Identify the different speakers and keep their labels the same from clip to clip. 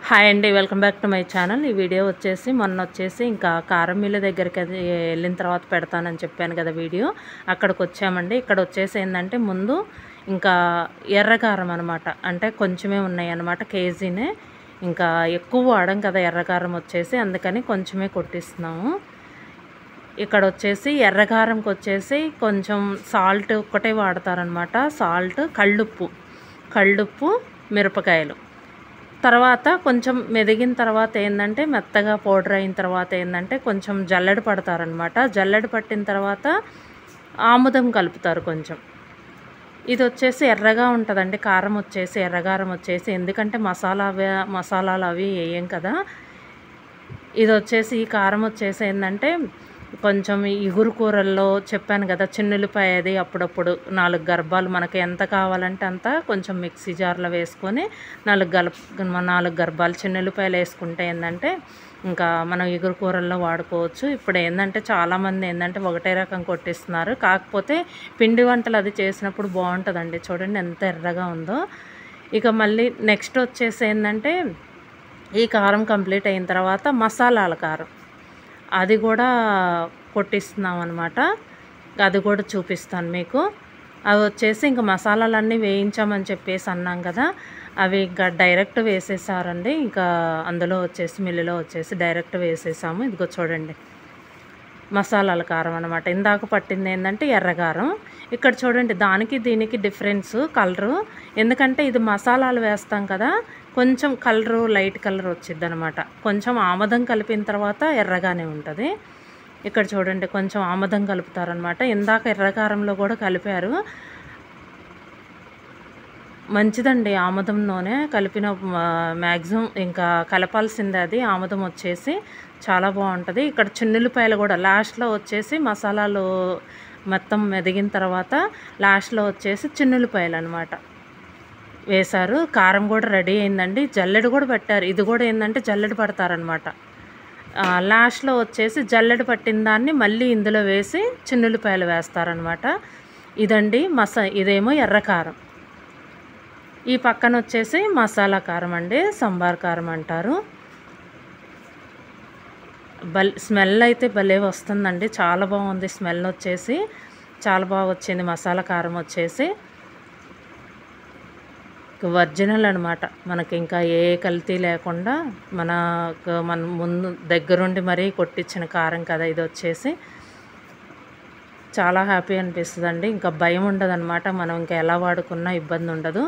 Speaker 1: Hi అండి, welcome back to my channel. ఈ video వచ్చేసి మొన్న వచ్చేసి ఇంకా కారం మిల్లు దగ్గరికి అది వెళ్ళిన తర్వాత పెడతానని చెప్పాను కదా వీడియో. అక్కడికి వచ్చామండి. ఇక్కడ వచ్చేసి ఏంటంటే ముందు ఇంకా ఎర్రకారం అనమాట, అంటే కొంచెమే ఉన్నాయి అనమాట, కేజీనే. ఇంకా ఎక్కువ వాడం కదా ఎర్రకారం వచ్చేసి, అందుకని కొంచెమే కొట్టిస్తున్నాము. ఇక్కడ వచ్చేసి ఎర్రకారంకి వచ్చేసి కొంచెం సాల్ట్ ఒక్కటే వాడతారనమాట. సాల్ట్, కళ్ళుప్పు, మిరపకాయలు. తర్వాత కొంచెం మెదిగిన తర్వాత ఏంటంటే మెత్తగా పౌడర్ అయిన తర్వాత ఏంటంటే కొంచెం జల్లెడ పడతారనమాట. జల్లెడ పట్టిన తర్వాత ఆముదం కలుపుతారు కొంచెం. ఇది వచ్చేసి ఎర్రగా ఉంటుందండి కారం వచ్చేసి, ఎర్రకారం వచ్చేసి, ఎందుకంటే మసాలాలు అవి వేయం కదా. ఇది వచ్చేసి ఈ కారం వచ్చేసి ఏంటంటే కొంచెం ఇగురు కూరల్లో చెప్పాను కదా, చిన్నులపాయ అది అప్పుడప్పుడు 4 గర్భాలు మనకి ఎంత కావాలంటే అంత కొంచెం మిక్సీ జార్లో వేసుకొని 4 గర్భాలు చిన్నులపాయలు వేసుకుంటే ఏంటంటే ఇంకా మనం ఇగురు కూరల్లో వాడుకోవచ్చు. ఇప్పుడు ఏంటంటే చాలామంది ఏంటంటే ఒకటే రకం కొట్టిస్తున్నారు, కాకపోతే పిండి వంటలు అది చేసినప్పుడు బాగుంటుందండి. చూడండి ఎంత ఎర్రగా ఉందో. ఇక మళ్ళీ నెక్స్ట్ వచ్చేసి ఏంటంటే ఈ కారం కంప్లీట్ అయిన తర్వాత మసాలాల కారం అది కూడా కొట్టిస్తున్నాం అనమాట. అది కూడా చూపిస్తాను మీకు. అవి వచ్చేసి ఇంకా మసాలాలన్నీ వేయించామని చెప్పేసి అన్నాం కదా, అవి ఇంకా డైరెక్ట్ వేసేసారండి. ఇంకా అందులో వచ్చేసి మిల్లులో వచ్చేసి డైరెక్ట్ వేసేసాము. ఇదిగో చూడండి మసాలాల కారం అనమాట. ఇందాక పట్టింది ఏంటంటే ఎర్రకారం. ఇక్కడ చూడండి దానికి దీనికి డిఫరెన్స్ కలరు, ఎందుకంటే ఇది మసాలాలు వేస్తాం కదా, కొంచెం కలరు లైట్ కలర్ వచ్చింది అనమాట. కొంచెం ఆముదం కలిపిన తర్వాత ఎర్రగానే ఉంటుంది. ఇక్కడ చూడండి కొంచెం ఆముదం కలుపుతారనమాట. ఇందాక ఎర్రకారంలో కూడా కలిపారు. మంచిదండి ఆముదం నూనె కలిపిన, మ్యాక్సిమం ఇంకా కలపాల్సిందే అది ఆముదం వచ్చేసి చాలా బాగుంటుంది. ఇక్కడ చిన్నులపాయలు కూడా లాస్ట్లో వచ్చేసి మసాలాలు మొత్తం మెదిగిన తర్వాత లాస్ట్లో వచ్చేసి చిన్నులపాయలు అనమాట వేశారు. కారం కూడా రెడీ అయిందండి. జల్లెడ కూడా పెట్టారు. ఇది కూడా ఏంటంటే జల్లెడ పడతారనమాట. లాస్ట్లో వచ్చేసి జల్లెడ పట్టిన దాన్ని మళ్ళీ ఇందులో వేసి చిన్నులపాయలు వేస్తారనమాట. ఇదండి ఇదేమో ఎర్రకారం. ఈ పక్కన వచ్చేసి మసాలా కారం అండి, సంబార్ కారం అంటారు. స్మెల్ అయితే భలే వస్తుందండి, చాలా బాగుంది స్మెల్ వచ్చేసి, చాలా బాగా వచ్చింది మసాలా కారం వచ్చేసి. ఒరిజినల్ అనమాట, మనకి ఇంకా ఏ కల్తీ లేకుండా మన ముందు దగ్గరుండి మరీ కొట్టించిన కారం కదా ఇది వచ్చేసి. చాలా హ్యాపీ అనిపిస్తుందండి. ఇంకా భయం ఉండదన్నమాట, మనం ఇంకా ఎలా వాడుకున్నా ఇబ్బంది ఉండదు.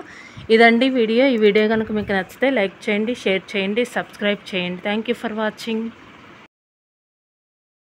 Speaker 1: ఇదండి వీడియో. ఈ వీడియో కనుక మీకు నచ్చితే లైక్ చేయండి, షేర్ చేయండి, సబ్స్క్రైబ్ చేయండి. Thank you for watching.